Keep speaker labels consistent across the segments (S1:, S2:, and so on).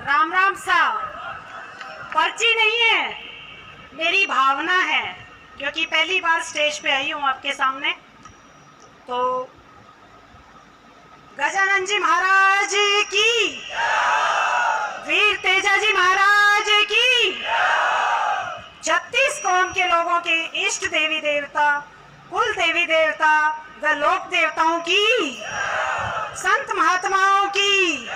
S1: राम राम साहब, पर्ची नहीं है, मेरी भावना है, क्योंकि पहली बार स्टेज पे आई हूँ आपके सामने। तो गजानन जी महाराज की, वीर तेजा जी महाराज की, 36 कौम के लोगों के इष्ट देवी देवता, कुल देवी देवता व लोक देवताओं की, संत महात्माओं की,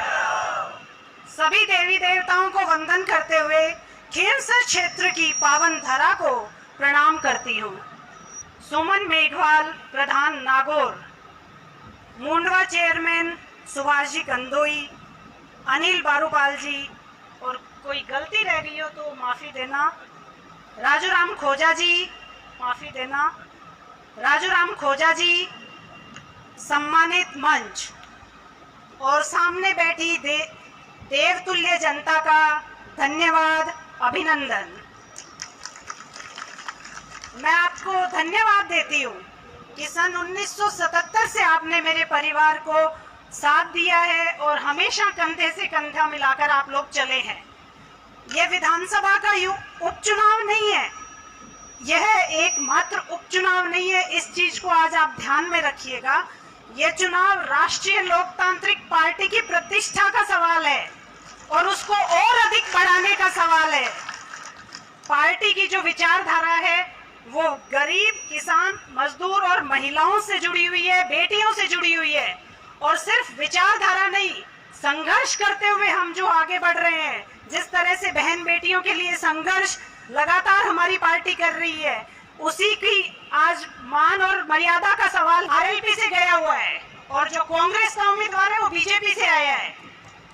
S1: सभी देवी देवताओं को वंदन करते हुए खींवसर क्षेत्र की पावन धरा को प्रणाम करती हूँ। सुमन मेघवाल, प्रधान नागौर, मुंडवा चेयरमैन सुभाष जी गंदोई, अनिल बारूपाल जी, और कोई गलती रह गई हो तो माफ़ी देना, राजू राम खोजा जी, माफ़ी देना, राजू राम खोजा जी, सम्मानित मंच और सामने बैठी देवतुल्य जनता का धन्यवाद, अभिनंदन। मैं आपको धन्यवाद देती हूँ कि सन 1977 से आपने मेरे परिवार को साथ दिया है और हमेशा कंधे से कंधा मिलाकर आप लोग चले हैं। यह विधानसभा का उपचुनाव नहीं है, यह एकमात्र उपचुनाव नहीं है, इस चीज को आज आप ध्यान में रखिएगा। यह चुनाव राष्ट्रीय लोकतांत्रिक पार्टी की प्रतिष्ठा का सवाल है और उसको और अधिक बढ़ाने का सवाल है। पार्टी की जो विचारधारा है वो गरीब, किसान, मजदूर और महिलाओं से जुड़ी हुई है, बेटियों से जुड़ी हुई है, और सिर्फ विचारधारा नहीं, संघर्ष करते हुए हम जो आगे बढ़ रहे हैं, जिस तरह से बहन बेटियों के लिए संघर्ष लगातार हमारी पार्टी कर रही है, उसी की आज मान और मर्यादा का सवाल आरएलपी से गया हुआ है, और जो कांग्रेस का उम्मीदवार है वो बीजेपी से आया है,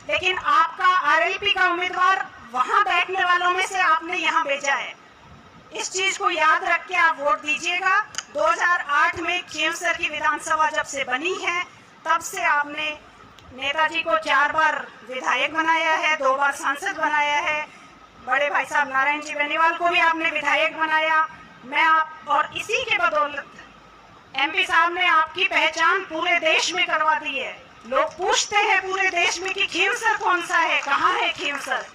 S1: लेकिन आपका आरएलपी का उम्मीदवार वहां बैठने वालों में से आपने यहाँ भेजा है। इस चीज को याद रख के आप वोट दीजिएगा। 2008 में खींवसर की विधानसभा जब से बनी है तब से आपने नेताजी को 4 बार विधायक बनाया है, 2 बार सांसद बनाया है, बड़े भाई साहब नारायण जी बेनीवाल को भी आपने विधायक बनाया। मैं आप और इसी के बदौलत एमपी साहब ने आपकी पहचान पूरे देश में करवा दी है। लोग पूछते हैं पूरे देश में कि खींवसर कौन सा है, कहाँ है खींवसर।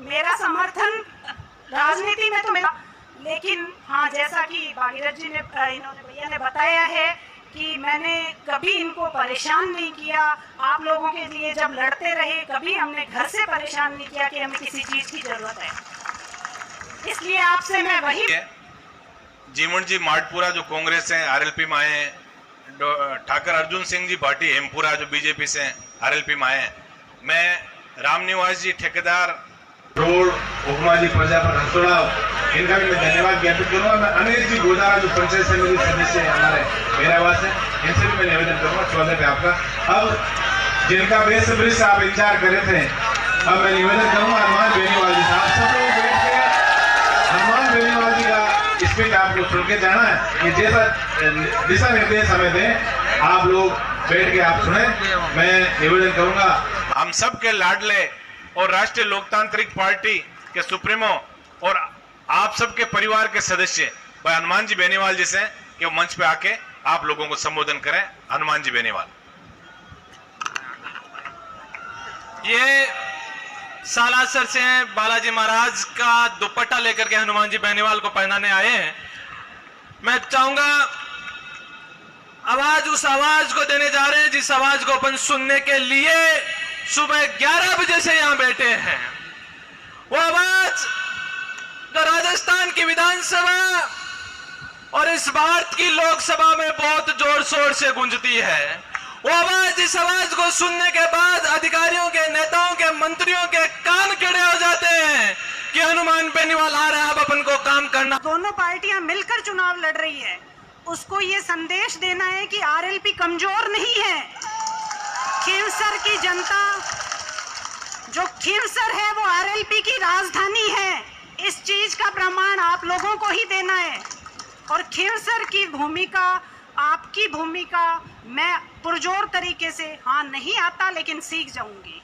S1: मेरा समर्थन राजनीति में तो मेरा, लेकिन हाँ, जैसा कि भागीरथ जी ने, इन्होंने भैया ने बताया है कि मैंने कभी इनको परेशान नहीं किया। आप लोगों के लिए जब लड़ते रहे, कभी हमने घर से परेशान नहीं किया कि हमें किसी चीज की जरूरत है। इसलिए आपसे मैं वही,
S2: जीवन जी माडपुरा जो कांग्रेस है आरएलपी में आए हैं, ठाकर अर्जुन सिंह जी भाटी हेमपुरा जो बीजेपी से आरएलपी में आए हैं, मैं रामनिवास जी ठेकेदार रोड, उपमा जी प्रजापत हंसोड़ा, इनका भी मैं धन्यवाद ज्ञापित करूंगा। मैं अनिल जी गोदारा जो पंचायत समिति सदस्य हमारे मेरावास है, इनसे भी मैं निवेदन करूंगा स्वागत है आपका। अब जिनका बेसब्री से आप इंतजार कर रहे थे, अब मैं निवेदन करूंगा हनुमान बेनीवाल जी साहब, सब लोग बैठ के हनुमान बेनीवाल जी का स्पीच आपको सुन के जाना है। ये जैसा दिशा निर्देश हमें दें, आप लोग बैठ के आप सुने। मैं निवेदन करूंगा हम सब के लाडले और राष्ट्रीय लोकतांत्रिक पार्टी के सुप्रीमो और आप सबके परिवार के सदस्य भाई हनुमान जी बेनीवाल जी से कि वो मंच पे आके आप लोगों को संबोधन करें। हनुमान जी बेनीवाल।
S3: ये सालासर से बालाजी महाराज का दुपट्टा लेकर के हनुमान जी बेनीवाल को पहनाने आए हैं। मैं चाहूंगा आवाज उस आवाज को देने जा रहे हैं जिस आवाज को अपन सुनने के लिए सुबह 11 बजे से यहां बैठे हैं। वो आवाज जो राजस्थान की विधानसभा और इस भारत की लोकसभा में बहुत जोर शोर से गूंजती है। वो आवाज, इस आवाज को सुनने के बाद अधिकारियों के, नेताओं के, मंत्रियों के कान खड़े हो जाते हैं कि हनुमान बेनीवाल आ रहा है, अब अपन को काम करना।
S1: दोनों पार्टियां मिलकर चुनाव लड़ रही है, उसको ये संदेश देना है कि आरएलपी कमजोर नहीं है। खींवसर की जनता, जो खींवसर है वो आरएलपी की राजधानी है, इस चीज का प्रमाण आप लोगों को ही देना है। और खींवसर की भूमिका, आपकी भूमिका मैं पुरजोर तरीके से, हाँ नहीं आता लेकिन सीख जाऊंगी,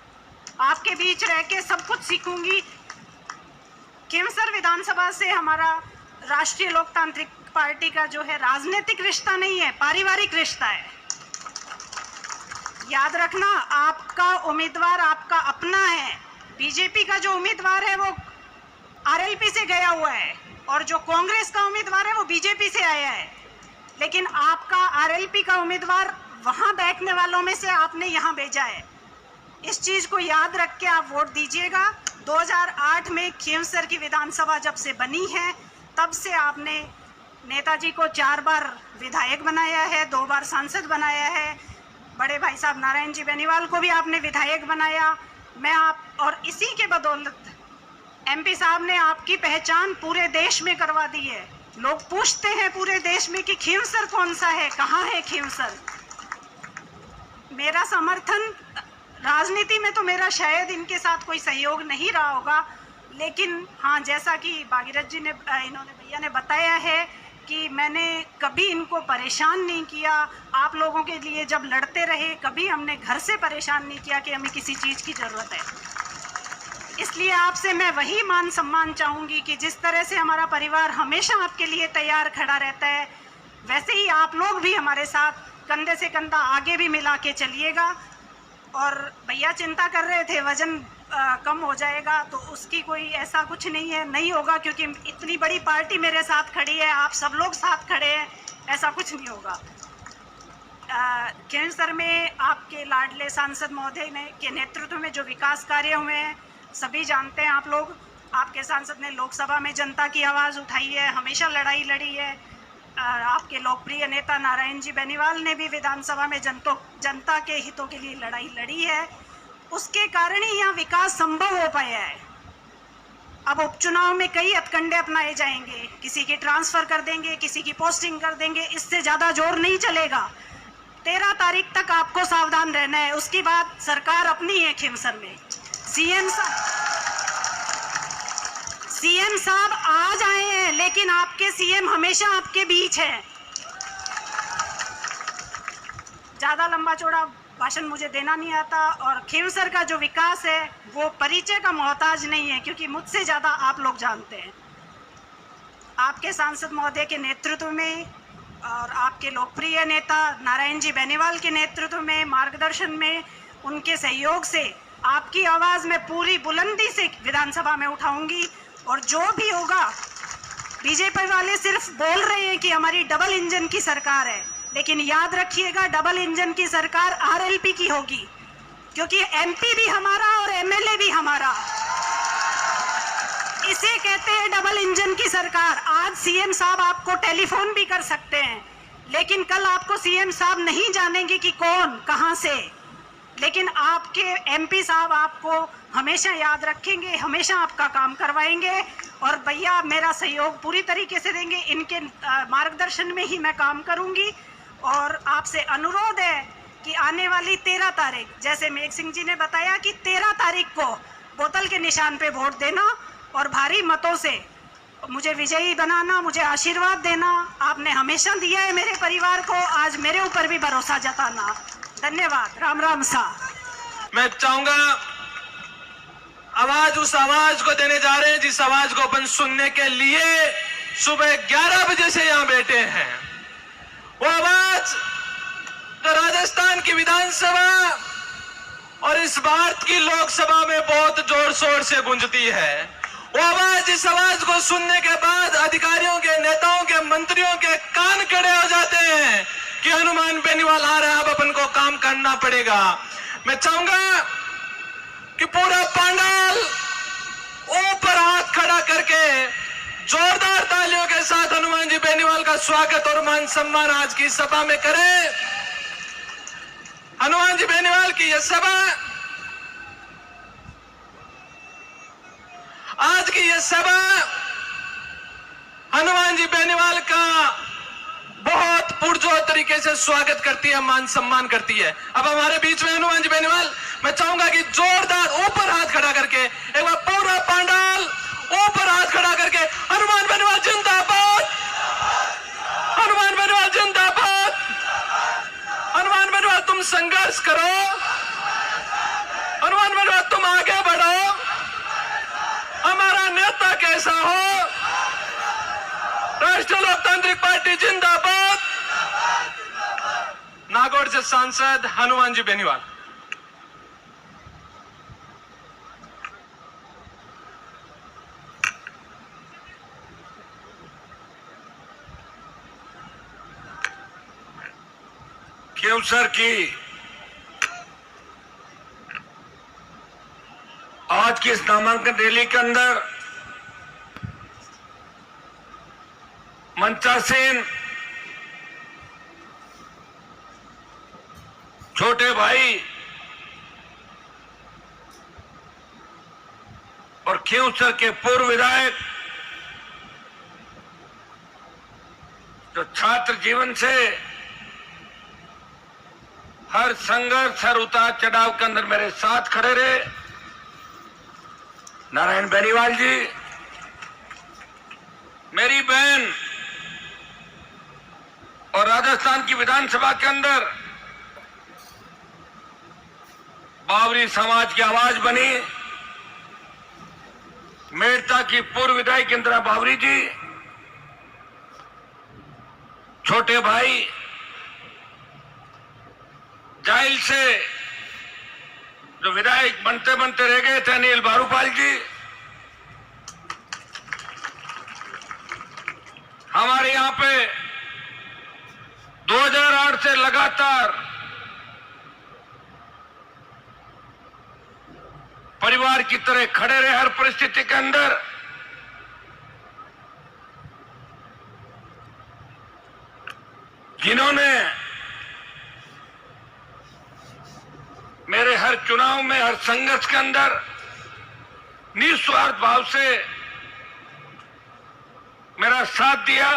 S1: आपके बीच रह के सब कुछ सीखूंगी। खींवसर विधानसभा से हमारा राष्ट्रीय लोकतांत्रिक पार्टी का जो है राजनीतिक रिश्ता नहीं है, पारिवारिक रिश्ता है। याद रखना, आपका उम्मीदवार आपका अपना है। बीजेपी का जो उम्मीदवार है वो आरएलपी से गया हुआ है और जो कांग्रेस का उम्मीदवार है वो बीजेपी से आया है। लेकिन आपका आरएलपी का उम्मीदवार वहां बैठने वालों में से आपने यहां भेजा है। इस चीज को याद रख के आप वोट दीजिएगा। 2008 में खींवसर की विधानसभा जब से बनी है तब से आपने नेताजी को 4 बार विधायक बनाया है, 2 बार सांसद बनाया है। बड़े भाई साहब नारायण जी बेनीवाल को भी आपने विधायक बनाया। मैं आप और इसी के बदौलत एमपी साहब ने आपकी पहचान पूरे देश में करवा दी है। लोग पूछते हैं पूरे देश में कि खींवसर कौन सा है, कहाँ है खींवसर। मेरा समर्थन, राजनीति में तो मेरा शायद इनके साथ कोई सहयोग नहीं रहा होगा, लेकिन हाँ, जैसा कि भागीरथ जी ने, इन्होंने भैया ने बताया है कि मैंने कभी इनको परेशान नहीं किया। आप लोगों के लिए जब लड़ते रहे, कभी हमने घर से परेशान नहीं किया कि हमें किसी चीज़ की ज़रूरत है। इसलिए आपसे मैं वही मान सम्मान चाहूँगी कि जिस तरह से हमारा परिवार हमेशा आपके लिए तैयार खड़ा रहता है, वैसे ही आप लोग भी हमारे साथ कंधे से कंधा आगे भी मिला के चलिएगा। और भैया चिंता कर रहे थे वज़न कम हो जाएगा, तो उसकी कोई ऐसा कुछ नहीं है, नहीं होगा, क्योंकि इतनी बड़ी पार्टी मेरे साथ खड़ी है, आप सब लोग साथ खड़े हैं, ऐसा कुछ नहीं होगा। खींवसर में आपके लाडले सांसद महोदय ने के नेतृत्व में जो विकास कार्य हुए हैं सभी जानते हैं आप लोग। आपके सांसद ने लोकसभा में जनता की आवाज़ उठाई है, हमेशा लड़ाई लड़ी है। आपके लोकप्रिय नेता नारायण जी बेनीवाल ने भी विधानसभा में जनता के हितों के लिए लड़ाई लड़ी है। उसके कारण ही यहाँ विकास संभव हो पाया है। अब उपचुनाव में कई हथकंडे अपनाए जाएंगे, किसी की ट्रांसफ़र कर देंगे, किसी की पोस्टिंग कर देंगे, इससे ज़्यादा जोर नहीं चलेगा। 13 तारीख तक आपको सावधान रहना है, उसकी बाद सरकार अपनी है खींवसर में। सीएम साहब आज आए हैं, लेकिन आपके सीएम हमेशा आपके बीच है। ज़्यादा लंबा चौड़ा भाषण मुझे देना नहीं आता, और खींवसर का जो विकास है वो परिचय का मोहताज नहीं है, क्योंकि मुझसे ज़्यादा आप लोग जानते हैं। आपके सांसद महोदय के नेतृत्व में और आपके लोकप्रिय नेता नारायण जी बेनीवाल के नेतृत्व में, मार्गदर्शन में, उनके सहयोग से आपकी आवाज़ मैं पूरी बुलंदी से विधानसभा में उठाऊंगी। और जो भी होगा, बीजेपी वाले सिर्फ बोल रहे हैं कि हमारी डबल इंजन की सरकार है, लेकिन याद रखिएगा डबल इंजन की सरकार आरएलपी की होगी, क्योंकि एमपी भी हमारा और एमएलए भी हमारा। इसे कहते हैं डबल इंजन की सरकार। आज सीएम साहब आपको टेलीफोन भी कर सकते हैं, लेकिन कल आपको सीएम साहब नहीं जानेंगे कि कौन कहां से, लेकिन आपके एमपी साहब आपको हमेशा याद रखेंगे, हमेशा आपका काम करवाएंगे। और भैया मेरा सहयोग पूरी तरीके से देंगे, इनके मार्गदर्शन में ही मैं काम करूंगी। और आपसे अनुरोध है कि आने वाली 13 तारीख, जैसे मेघ सिंह जी ने बताया कि 13 तारीख को बोतल के निशान पे वोट देना और भारी मतों से मुझे विजयी बनाना, मुझे आशीर्वाद देना। आपने हमेशा दिया है मेरे परिवार को, आज मेरे ऊपर भी भरोसा जताना। धन्यवाद। राम राम सा।
S3: मैं चाहूंगा आवाज उस आवाज को देने जा रहे हैं जिस आवाज को अपन सुनने के लिए सुबह 11 बजे से यहां बैठे हैं। वो आवाज तो राजस्थान की विधानसभा और इस भारत की लोकसभा में बहुत जोर शोर से गूंजती है। वो आवाज, जिस आवाज को सुनने के बाद अधिकारियों के, नेताओं के, मंत्रियों के कान खड़े हो जाते हैं कि हनुमान बेनीवाल आ रहा है, अब अपन को काम करना पड़ेगा। मैं चाहूंगा कि पूरा पंडाल ऊपर हाथ खड़ा करके जोरदार तालियों के साथ हनुमान जी बेनीवाल का स्वागत और मान सम्मान आज की सभा में करें। हनुमान जी बेनीवाल की यह सभा, आज की यह सभा हनुमान जी बेनीवाल का बहुत पुरजोर तरीके से स्वागत करती है, मान सम्मान करती है। अब हमारे बीच में हनुमान जी बेनीवाल, मैं चाहूंगा कि जोरदार ऊपर हाथ खड़ा करके एक बार पूरा पंडाल ऊपर हाथ खड़ा करके हनुमान बेनीवाल जिंदाबाद, हनुमान बेनीवाल जिंदाबाद, हनुमान बेनीवाल तुम संघर्ष करो, हनुमान बेनीवाल तुम आगे बढ़ो, हमारा नेता कैसा हो, राष्ट्रीय लोकतांत्रिक पार्टी जिंदाबाद, नागौर से सांसद हनुमान जी बेनीवाल।
S4: केवसर की आज की इस नामांकन रैली के अंदर मंचासीन छोटे भाई और केवसर के पूर्व विधायक जो छात्र जीवन से हर संघर्ष हर उतार चढ़ाव के अंदर मेरे साथ खड़े रहे, नारायण बेनीवाल जी, मेरी बहन और राजस्थान की विधानसभा के अंदर बावरी समाज की आवाज बनी, मेड़ता की पूर्व विधायक इंदिरा बावरी जी, छोटे भाई जाइल से जो विधायक बनते बनते रह गए थे अनिल बारूपाल जी, हमारे यहां पे 2008 से लगातार परिवार की तरह खड़े रहे हर परिस्थिति के अंदर। जिन्होंने मेरे हर चुनाव में हर संघर्ष के अंदर निस्वार्थ भाव से मेरा साथ दिया,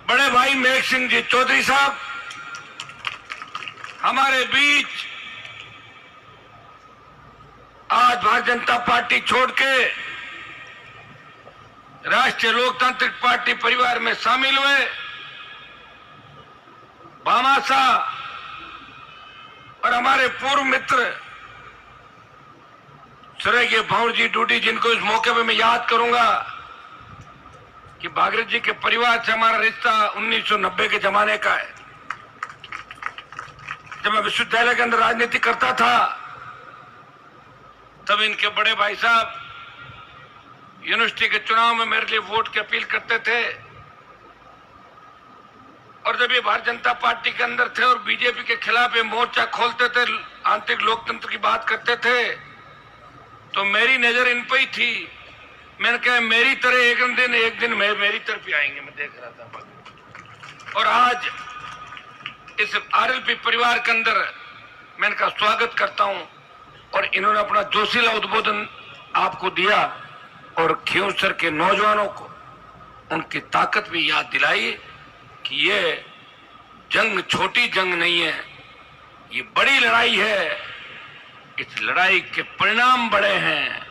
S4: बड़े भाई मेघ सिंह जी चौधरी साहब हमारे बीच आज भारतीय जनता पार्टी छोड़ के राष्ट्रीय लोकतांत्रिक पार्टी परिवार में शामिल हुए। भामाशाह और हमारे पूर्व मित्र स्वर्गीय भंवर जी डूडी, जिनको इस मौके पे मैं याद करूंगा कि भागीरथ जी के परिवार से हमारा रिश्ता 1990 के जमाने का है। जब मैं विश्वविद्यालय के अंदर राजनीति करता था तब इनके बड़े भाई साहब यूनिवर्सिटी के चुनाव में मेरे लिए वोट की अपील करते थे, और जब ये भारतीय जनता पार्टी के अंदर थे और बीजेपी के खिलाफ ये मोर्चा खोलते थे, आंतरिक लोकतंत्र की बात करते थे, तो मेरी नजर इन पे ही थी। मैंने कहा मेरी तरह एक दिन मेरी तरफ ही आएंगे, मैं देख रहा था। और आज इस आरएलपी परिवार के अंदर मैं इनका स्वागत करता हूं, और इन्होंने अपना जोशीला उद्बोधन आपको दिया और केवसर के नौजवानों को उनकी ताकत भी याद दिलाई कि ये जंग छोटी जंग नहीं है, ये बड़ी लड़ाई है। इस लड़ाई के परिणाम बड़े हैं।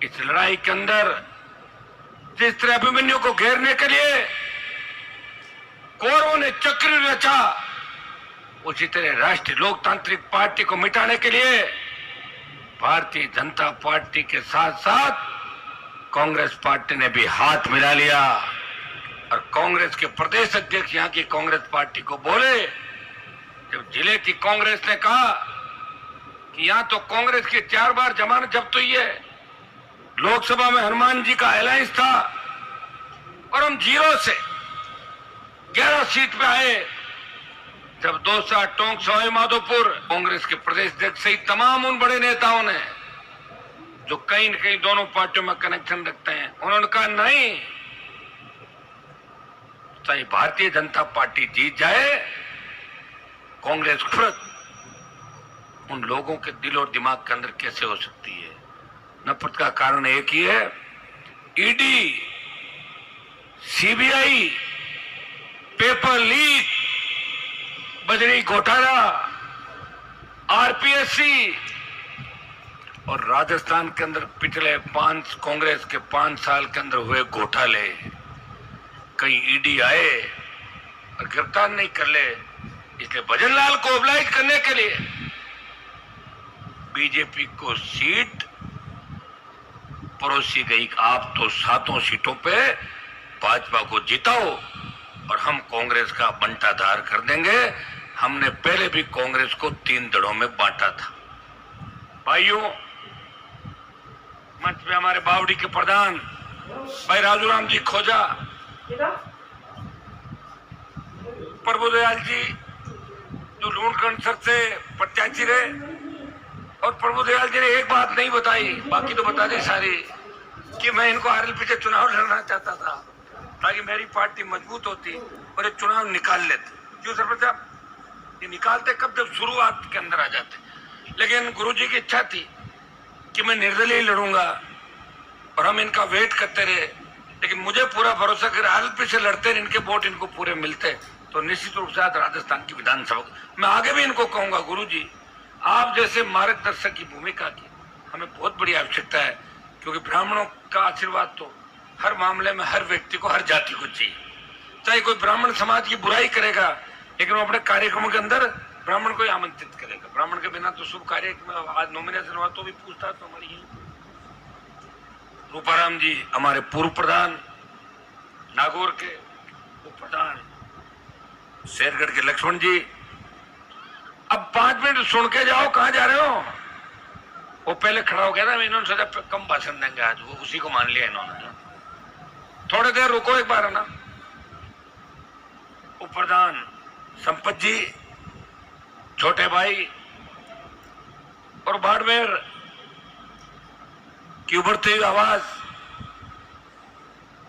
S4: इस लड़ाई के अंदर जिस तरह अभिमन्यु को घेरने के लिए कौरवों ने चक्र रचा, उसी तरह राष्ट्रीय लोकतांत्रिक पार्टी को मिटाने के लिए भारतीय जनता पार्टी के साथ साथ कांग्रेस पार्टी ने भी हाथ मिला लिया। और कांग्रेस के प्रदेश अध्यक्ष यहां की कांग्रेस पार्टी को बोले, जब जिले की कांग्रेस ने कहा कि यहां तो कांग्रेस की 4 बार जमानत जब्त हुई है, लोकसभा में हनुमान जी का अलायंस था और हम 0 से 11 सीट पे आए। जब दौसा, टोंक, सवाई माधोपुर कांग्रेस के प्रदेश अध्यक्ष सहित तमाम उन बड़े नेताओं ने जो कहीं न कहीं दोनों पार्टियों में कनेक्शन रखते हैं, उन्होंने कहा नहीं, चाहे भारतीय जनता पार्टी जीत जाए, कांग्रेस खुद उन लोगों के दिल और दिमाग के अंदर कैसे हो सकती है। नफरत का कारण एक ही है, ईडी, सीबीआई, पेपर लीक, बजरी घोटाला, आरपीएससी और राजस्थान के अंदर पिछले कांग्रेस के 5 साल के अंदर हुए घोटाले, कहीं ईडी आए और गिरफ्तार नहीं कर ले। इसलिए भजनलाल को ओबलाइज करने के लिए बीजेपी को सीट परोसी गई। आप तो 7 सीटों पे भाजपा को जिताओ, और हम कांग्रेस का बंटाधार कर देंगे। हमने पहले भी कांग्रेस को 3 दड़ों में बांटा था। भाइयों, मंच पे हमारे बावड़ी के प्रधान भाई राजूराम जी खोजा, प्रभुदयाल जी जो लूणकंड सर से प्रत्याशी रहे, और प्रभुदयाल जी ने एक बात नहीं बताई, बाकी तो बता दी सारी, कि मैं इनको आरएलपी से चुनाव लड़ना चाहता था ताकि मेरी पार्टी मजबूत होती और ये चुनाव निकाल लेते। क्यों सरपंच साहब? ये निकालते कब? जब शुरुआत के अंदर आ जाते। लेकिन गुरुजी की इच्छा थी कि मैं निर्दलीय लड़ूंगा और हम इनका वेट करते रहे। लेकिन मुझे पूरा भरोसा कि आरएलपी से लड़ते रहे, इनके वोट इनको पूरे मिलते तो निश्चित रूप से आज राजस्थान की विधानसभा, मैं आगे भी इनको कहूंगा, गुरुजी आप जैसे मार्गदर्शक की भूमिका की हमें बहुत बड़ी आवश्यकता है, क्योंकि ब्राह्मणों का आशीर्वाद तो हर मामले में हर व्यक्ति को, हर जाति को चाहिए। चाहे कोई ब्राह्मण समाज की बुराई करेगा, लेकिन वो अपने कार्यक्रमों के अंदर ब्राह्मण को ही आमंत्रित करेगा। ब्राह्मण के बिना तो शुभ कार्य में आज नॉमिनेशन हुआ तो भी पूछता तो हमारी ही रूपाराम जी, हमारे पूर्व प्रधान नागौर के उप प्रधान शेरगढ़ के लक्ष्मण जी। अब 5 मिनट सुन के जाओ, कहां जा रहे हो? वो पहले खड़ा हो गया था, इन्होंने सोचा कम भाषण देंगे आज, वो उसी को मान लिया इन्होंने। थोड़ी देर रुको एक बार, है ना। उप प्रधान संपत जी, छोटे भाई और बाड़मेर की उभरती हुई आवाज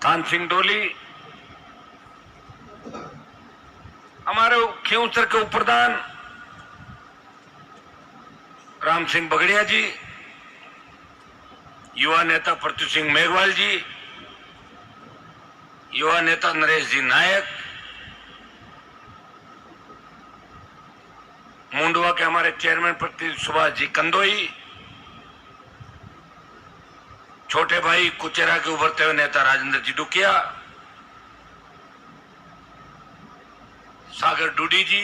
S4: थान सिंह डोली, हमारे खींवसर के उप प्रधान राम सिंह बगड़िया जी, युवा नेता प्रत्युष सिंह मेघवाल जी, युवा नेता नरेश जी नायक, मुंडवा के हमारे चेयरमैन प्रत्युष सुभाष जी कंदोई, छोटे भाई कुचेरा के उभरते हुए नेता राजेंद्र जी डुकिया, सागर डूडी जी,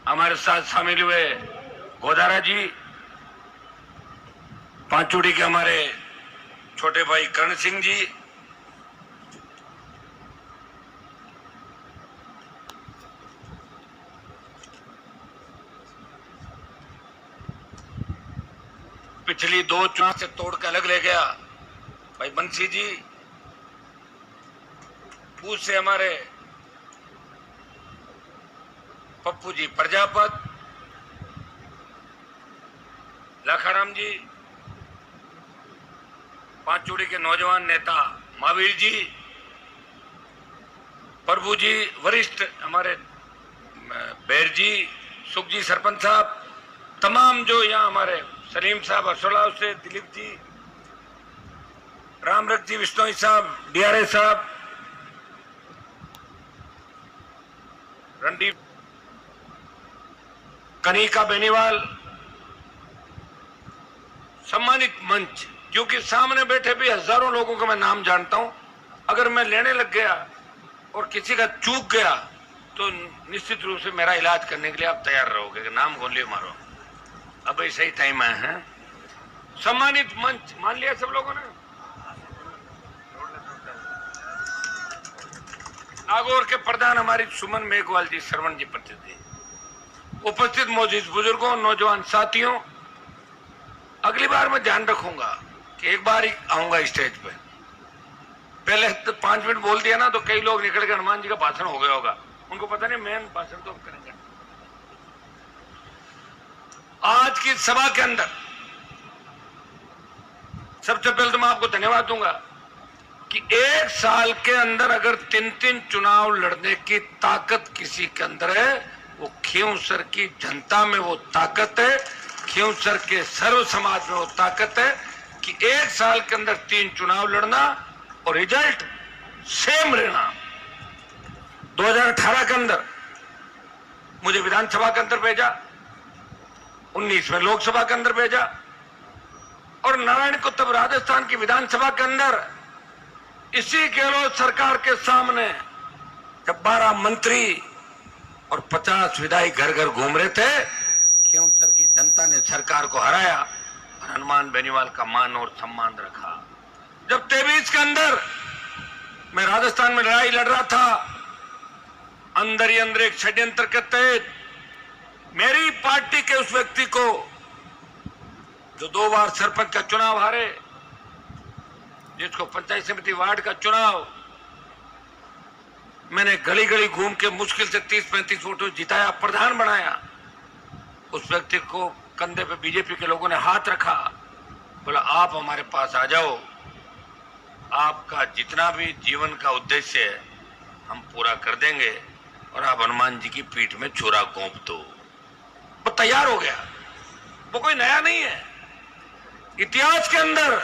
S4: हमारे साथ शामिल हुए गोदारा जी, पांचुड़ी के हमारे छोटे भाई कर्ण सिंह जी, पिछली 2 चुनाव से तोड़ के अलग ले गया भाई बंसी जी, पूछ से हमारे पप्पू जी प्रजापत, लाखाराम जी, पांचुड़ी के नौजवान नेता महावीर जी, प्रभु जी वरिष्ठ हमारे बैर जी, सुख जी सरपंच साहब, तमाम जो यहाँ हमारे सलीम साहब असोला से, दिलीप जी, रामरख जी, विष्णोई साहब, डीआरए साहब, रणदीप, कनिका बेनीवाल, सम्मानित मंच, क्योंकि सामने बैठे भी हजारों लोगों को मैं नाम जानता हूं। अगर मैं लेने लग गया और किसी का चूक गया तो निश्चित रूप से मेरा इलाज करने के लिए आप तैयार रहोगे कि नाम कौन लियो मारो। अब ऐसा ही टाइम आया है। सम्मानित मंच मान लिया सब लोगों ने। नागौर के प्रधान हमारी सुमन मेघवाल जी, श्रवण जी प्रतिनिधि, उपस्थित मौजूद बुजुर्गों, नौजवान साथियों, अगली बार मैं ध्यान रखूंगा कि एक बार ही आऊंगा स्टेज पे। पहले तो 5 मिनट बोल दिया ना तो कई लोग निकल के हनुमान जी का भाषण हो गया होगा, उनको पता नहीं मेन भाषण तो करेंगे। आज की सभा के अंदर सबसे पहले तो मैं आपको धन्यवाद दूंगा कि 1 साल के अंदर अगर 3 चुनाव लड़ने की ताकत किसी के अंदर है, वो खींवसर की जनता में वो ताकत है, खींवसर के सर्व समाज में वो ताकत है कि 1 साल के अंदर 3 चुनाव लड़ना और रिजल्ट सेम रहना। 2018 के अंदर मुझे विधानसभा के अंदर भेजा, 19 में लोकसभा के अंदर भेजा, और नारायण को तब राजस्थान की विधानसभा के अंदर इसी गहलोत सरकार के सामने जब 12 मंत्री और 50 विधायक घर घर घूम रहे थे, खींवसर की जनता ने सरकार को हराया और हनुमान बेनीवाल का मान और सम्मान रखा। जब 23 के अंदर मैं राजस्थान में लड़ाई लड़ रहा था, अंदर ही अंदर एक षड्यंत्र के तहत मेरी पार्टी के उस व्यक्ति को जो 2 बार सरपंच का चुनाव हारे, जिसको पंचायत समिति वार्ड का चुनाव मैंने गली गली घूम के मुश्किल से 30-35 वोटों जिताया, प्रधान बनाया, उस व्यक्ति को कंधे पे बीजेपी के लोगों ने हाथ रखा, बोला आप हमारे पास आ जाओ, आपका जितना भी जीवन का उद्देश्य है हम पूरा कर देंगे और आप हनुमान जी की पीठ में छुरा घोंप दो। वो तैयार हो गया। वो कोई नया नहीं है, इतिहास के अंदर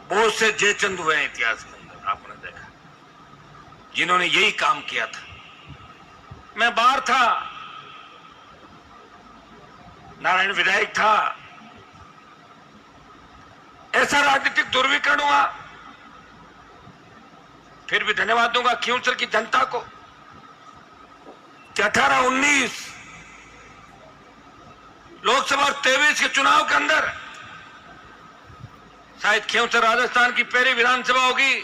S4: बहुत से जयचंद हुए हैं इतिहास के अंदर, आपने देखा, जिन्होंने यही काम किया था। मैं बाहर था, नारायण विधायक था, ऐसा राजनीतिक दुर्विकरण हुआ। फिर भी धन्यवाद दूंगा खींवसर की जनता को कि 18-19 लोकसभा और 23 के चुनाव के अंदर शायद खींवसर राजस्थान की पहली विधानसभा होगी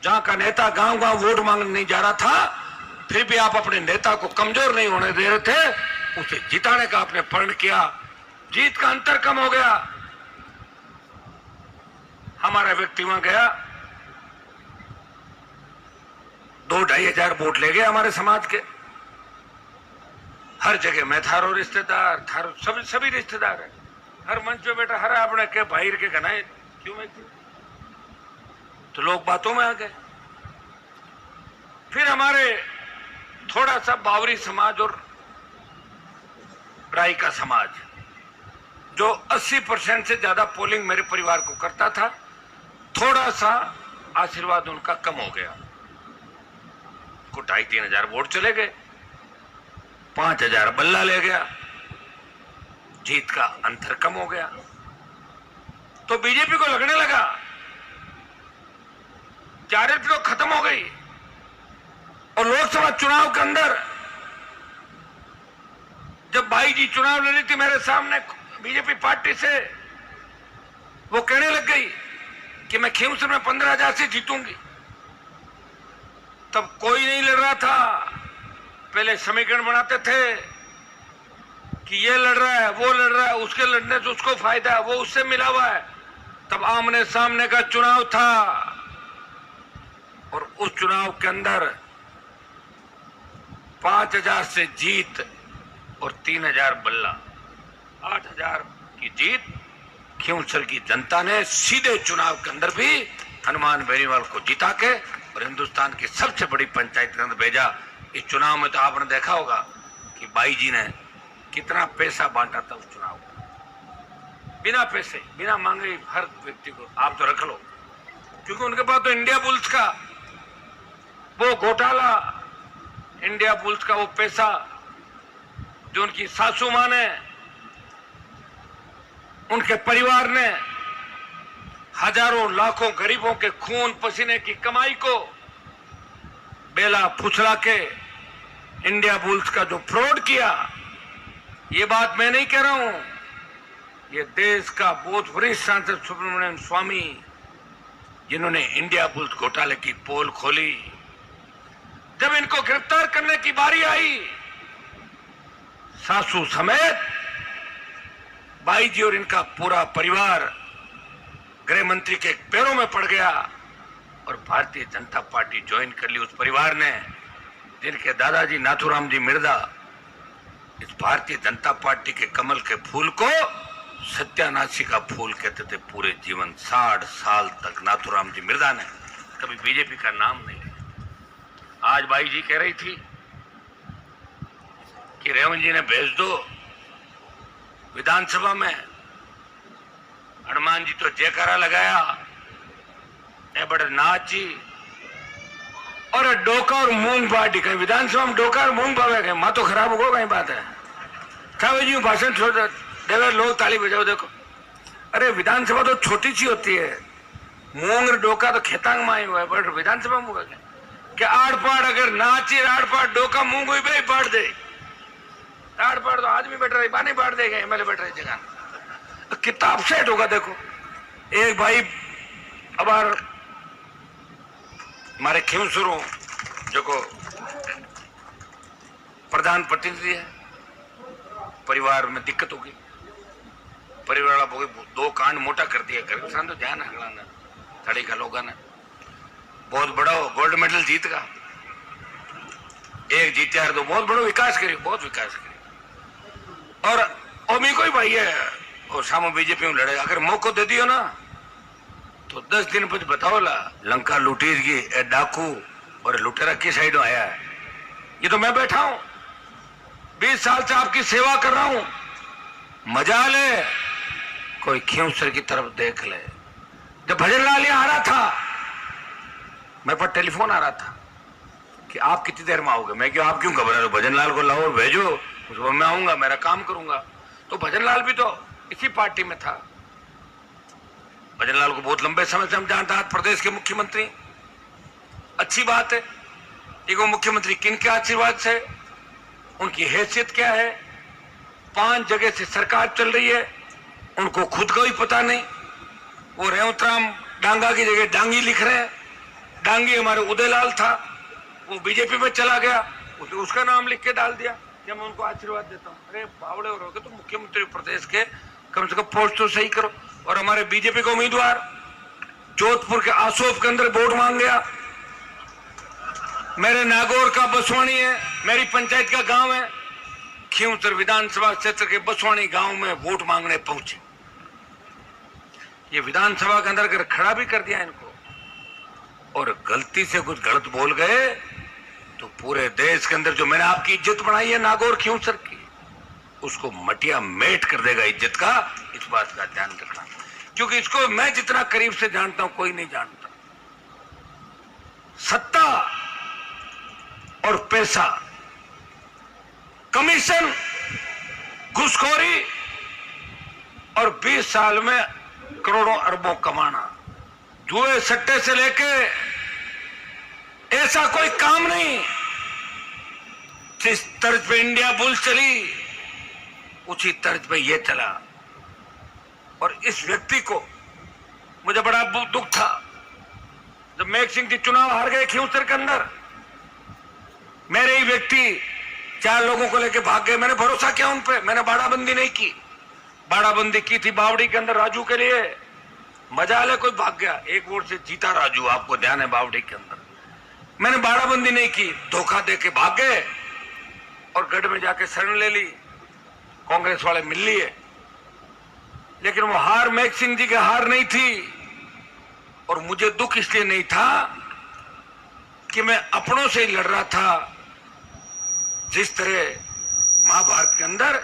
S4: जहां का नेता गांव गांव वोट मांगने नहीं जा रहा था, फिर भी आप अपने नेता को कमजोर नहीं होने दे रहे थे, उसे जिताने का आपने प्रण किया, जीत का अंतर कम हो गया। हमारा व्यक्ति वहां गया, 2-2.5 हजार वोट ले गए हमारे समाज के। हर जगह मैं थारो रिश्तेदार, थारो सभी रिश्तेदार है, हर मंच पे बैठा, हर आपने के भाई के गनाए क्यों मैं क्यों, तो लोग बातों में आ गए। फिर हमारे थोड़ा सा बावरी समाज और राई का समाज, जो 80% से ज्यादा पोलिंग मेरे परिवार को करता था, थोड़ा सा आशीर्वाद उनका कम हो गया, को 2.5-3 हजार वोट चले गए, 5 हजार बल्ला ले गया, जीत का अंतर कम हो गया। तो बीजेपी को लगने लगा कि आरएलपी तो खत्म हो गई। और लोकसभा चुनाव के अंदर जब भाई जी चुनाव लड़ी थी मेरे सामने बीजेपी पार्टी से, वो कहने लग गई कि मैं खींवसर में 15,000 से जीतूंगी। तब कोई नहीं लड़ रहा था, पहले समीकरण बनाते थे कि ये लड़ रहा है, वो लड़ रहा है, उसके लड़ने से उसको फायदा है, वो उससे मिला हुआ है। तब आमने सामने का चुनाव था और उस चुनाव के अंदर 5,000 से जीत और 3,000 बल्ला, 8,000 की जीत खींवसर की जनता ने सीधे चुनाव के अंदर भी हनुमान बेनीवाल को जिता के और हिंदुस्तान की सबसे बड़ी पंचायत के अंदर भेजा। इस चुनाव में तो आपने देखा होगा कि बाई जी ने कितना पैसा बांटा था उस चुनाव में, बिना पैसे बिना मांगे हर व्यक्ति को आप तो रख लो, क्योंकि उनके पास तो इंडिया बुल्स का वो घोटाला, इंडिया बुल्स का वो पैसा जो उनकी सासू मां ने, उनके परिवार ने हजारों लाखों गरीबों के खून पसीने की कमाई को बेला फुसला के इंडिया बुल्स का जो फ्रॉड किया, ये बात मैं नहीं कह रहा हूं, ये देश का बहुत वरिष्ठ सांसद सुब्रमण्यम स्वामी, जिन्होंने इंडिया बुल्स घोटाले की पोल खोली। जब इनको गिरफ्तार करने की बारी आई, सासू समेत बाई जी और इनका पूरा परिवार गृह मंत्री के पैरों में पड़ गया और भारतीय जनता पार्टी ज्वाइन कर ली। उस परिवार ने, जिनके दादाजी नाथूराम जी मिर्जा इस भारतीय जनता पार्टी के कमल के फूल को सत्यानाशी का फूल कहते थे, पूरे जीवन 60 साल तक नाथूराम जी मिर्जा ने कभी बीजेपी का नाम नहीं लिया। आज बाई जी कह रही थी कि रेवंत जी ने भेज दो विधानसभा में, हनुमान जी तो जयकारा लगाया, ए बड़े नाची और डोका और मूंग बाटी, कहीं विधानसभा में डोका और मूंग पावे गए, माँ तो खराब हो कहीं बात है, था जी भाषण छोड़ देवे, लोग ताली बजाओ। देखो, अरे विधानसभा तो छोटी सी होती है, मूंग और डोका तो खेतांग में हुआ है, बट विधानसभा में हुआ क्या आड़ पाड़, अगर नाची आड़ पाड़ डोका मूंग हुई भाई बांट दे, आड़ पाड़ तो आदमी बैठ रहे, बानी बांट देगा, एमएलए बैठ रहे जगह, कितना अपसेट होगा। देखो, एक भाई अबार मारे खेमसुरों जो को प्रधान प्रतिनिधि है, परिवार में दिक्कत होगी, परिवार वाला दो कांड मोटा कर दिया कर तो ध्यान हगलाना थड़ी का लोग ने बहुत बड़ा गोल्ड मेडल जीत का एक जीत यार तो बहुत बड़ा विकास करी, बहुत विकास करी। और ओमी कोई भाई है और सामो बीजेपी में लड़ेगा, अगर मौको दे दियो ना तो 10 दिन बाद बताओ ला लंका लूटी गई, डाकू और लुटेरा की साइड आया है। ये तो मैं बैठा हूं 20 साल से आपकी सेवा कर रहा हूं, मजा ले कोई खेमसर की तरफ देख ले। जब भजन लाल यहाँ आ रहा था मेरे पास टेलीफोन आ रहा था कि आप कितनी देर में आओगे, मैं क्यों आप क्यों घबरा रहे हो, भजन लाल को लाओ और भेजो, उसको मैं आऊंगा, मेरा काम करूंगा। तो भजन लाल भी तो इसी पार्टी में था, भजन लाल को बहुत लंबे समय से हम जानते हैं, प्रदेश के मुख्यमंत्री। अच्छी बात है, देखो मुख्यमंत्री किन के आशीर्वाद से, उनकी हैसियत क्या है, 5 जगह से सरकार चल रही है, उनको खुद को ही पता नहीं। वो रेवतराम डांगा की जगह डांगी लिख रहे हैं, डांगी हमारे उदयलाल था, वो बीजेपी में चला गया, उसका नाम लिख के डाल दिया कि मैं उनको आशीर्वाद देता हूँ। अरे बावड़े हो रहे तो मुख्यमंत्री प्रदेश के कम से कम पोस्ट तो सही करो। और हमारे बीजेपी का उम्मीदवार जोधपुर के आसोप के अंदर वोट मांग गया, मेरे नागौर का बसवानी है, मेरी पंचायत का गांव है, खींवसर विधानसभा क्षेत्र के बसवानी गांव में वोट मांगने पहुंचे। ये विधानसभा के अंदर अगर खड़ा भी कर दिया इनको और गलती से कुछ गलत बोल गए तो पूरे देश के अंदर जो मैंने आपकी इज्जत बनाई है नागौर खींवसर की, उसको मटिया मेट कर देगा इज्जत का। इस बात का ध्यान रखना, क्योंकि इसको मैं जितना करीब से जानता हूं कोई नहीं जानता। सत्ता और पैसा, कमीशन, घूसखोरी और 20 साल में करोड़ों अरबों कमाना, जुए सट्टे से लेके ऐसा कोई काम नहीं। जिस तर्ज पे इंडिया बुल्स चली उसी तर्ज पे ये चला। और इस व्यक्ति को मुझे बड़ा दुख था जब मेघ सिंह जी चुनाव हार गए खींवसर के अंदर, मेरे ही व्यक्ति 4 लोगों को लेके भाग गए। मैंने भरोसा किया उन पे, मैंने बाड़ाबंदी नहीं की, बाड़ाबंदी की थी बावड़ी के अंदर राजू के लिए, मजा ले कोई भाग गया, 1 वोट से जीता राजू, आपको ध्यान है बावड़ी के अंदर। मैंने बाड़ाबंदी नहीं की, धोखा दे के भाग गए और गढ़ में जाके शरण ले ली, कांग्रेस वाले मिल लिए। लेकिन वो हार मेघ सिंह जी की हार नहीं थी, और मुझे दुख इसलिए नहीं था कि मैं अपनों से ही लड़ रहा था। जिस तरह महाभारत के अंदर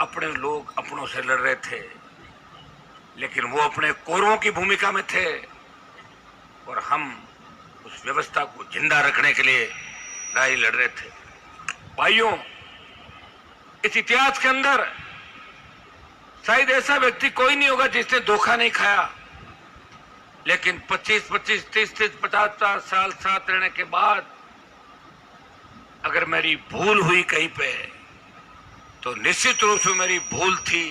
S4: अपने लोग अपनों से लड़ रहे थे, लेकिन वो अपने कौरवों की भूमिका में थे और हम उस व्यवस्था को जिंदा रखने के लिए लड़ाई लड़ रहे थे। भाइयों, इस इतिहास के अंदर शायद ऐसा व्यक्ति कोई नहीं होगा जिसने धोखा नहीं खाया, लेकिन 25, 30, 50 साल साथ रहने के बाद अगर मेरी भूल हुई कहीं पे तो निश्चित रूप से मेरी भूल थी